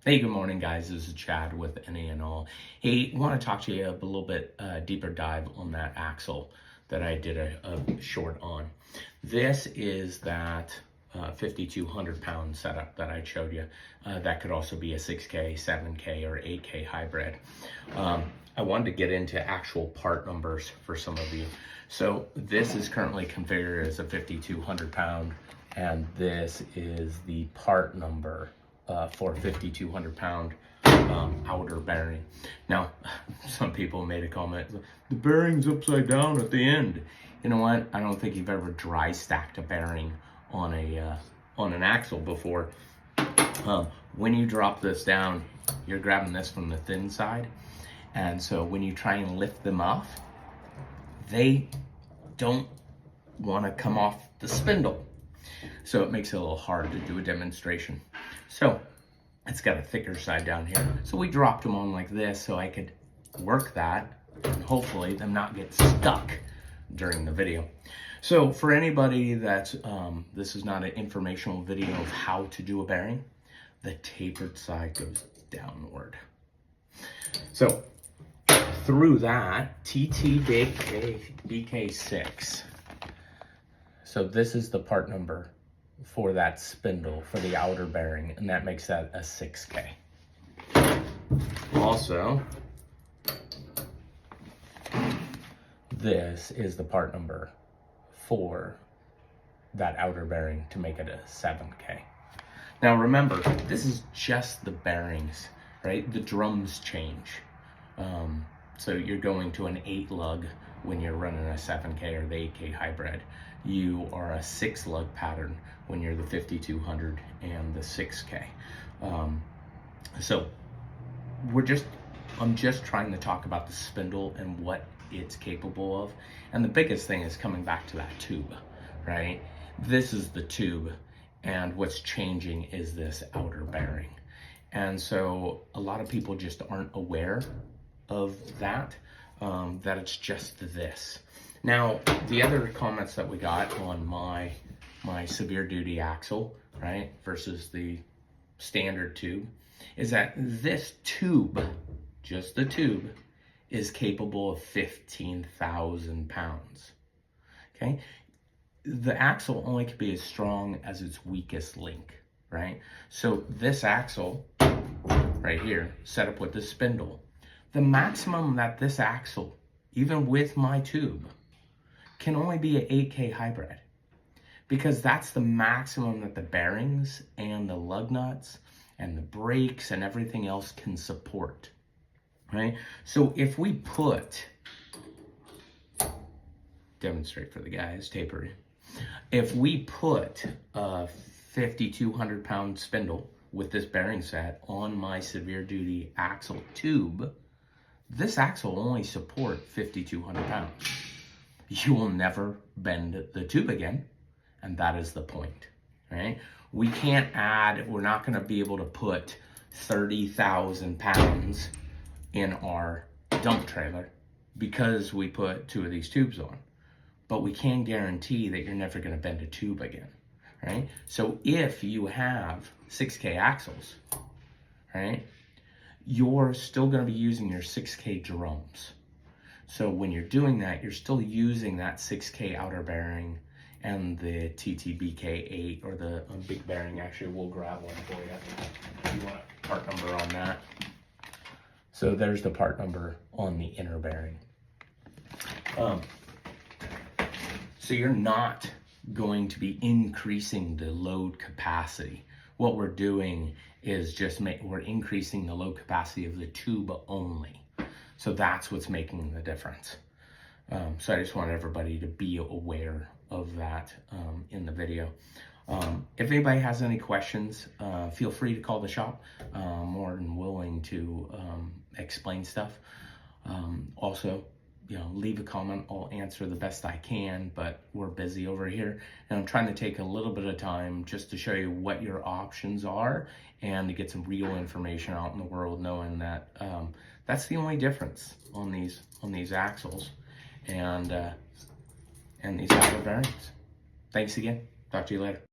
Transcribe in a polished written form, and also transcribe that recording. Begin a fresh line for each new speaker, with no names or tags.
Hey, good morning, guys. This is Chad with NA&All. Hey, want to talk to you a little bit deeper dive on that axle that I did a short on. This is that 5,200 pound setup that I showed you. That could also be a 6K, 7K, or 8K hybrid. I wanted to get into actual part numbers for some of you. So this is currently configured as a 5,200 pound, and this is the part number for 5,200 pound outer bearing. Now, some people made a comment, the bearing's upside down at the end. You know what? I don't think you've ever dry stacked a bearing on an axle before. When you drop this down, you're grabbing this from the thin side. And so when you try and lift them off, they don't want to come off the spindle. So it makes it a little hard to do a demonstration. So it's got a thicker side down here. So we dropped them on like this so I could work that and hopefully them not get stuck during the video. So for anybody that's, this is not an informational video of how to do a bearing, the tapered side goes downward. So through that, TTBK6. So this is the part number for that spindle for the outer bearing, and that makes that a 6K. Also, this is the part number for that outer bearing to make it a 7K. Now remember, this is just the bearings, right? The drums change. So you're going to an 8 lug when you're running a 7K or the 8K hybrid. You are a 6 lug pattern when you're the 5,200 and the 6K. So I'm just trying to talk about the spindle and what it's capable of. And the biggest thing is coming back to that tube, right? This is the tube, and what's changing is this outer bearing. And so a lot of people just aren't aware of that, that it's just this. Now, the other comments that we got on my severe duty axle, right, versus the standard tube, is that this tube, just the tube, is capable of 15,000 pounds, okay? The axle only can be as strong as its weakest link, right? So this axle right here, set up with this spindle, the maximum that this axle, even with my tube, can only be an 8K hybrid, because that's the maximum that the bearings and the lug nuts and the brakes and everything else can support, right? So if we put, demonstrate for the guys, taper it. If we put a 5,200 pound spindle with this bearing set on my severe duty axle tube, this axle will only support 5,200 pounds. You will never bend the tube again, and that is the point, right? We can't add, we're not gonna be able to put 30,000 pounds in our dump trailer because we put 2 of these tubes on. But we can guarantee that you're never gonna bend a tube again, right? So if you have 6K axles, right, you're still gonna be using your 6K drums. So when you're doing that, you're still using that 6K outer bearing and the TTBK8 or the big bearing. Actually, we'll grab one for you if you want a part number on that. So there's the part number on the inner bearing. So you're not going to be increasing the load capacity. What we're doing is we're increasing the load capacity of the tube only. So that's what's making the difference. So I just want everybody to be aware of that in the video. If anybody has any questions, feel free to call the shop. I'm more than willing to explain stuff. Also, leave a comment. I'll answer the best I can, but we're busy over here. And I'm trying to take a little bit of time just to show you what your options are and to get some real information out in the world, knowing that that's the only difference on these axles and these outer bearings. Thanks again. Talk to you later.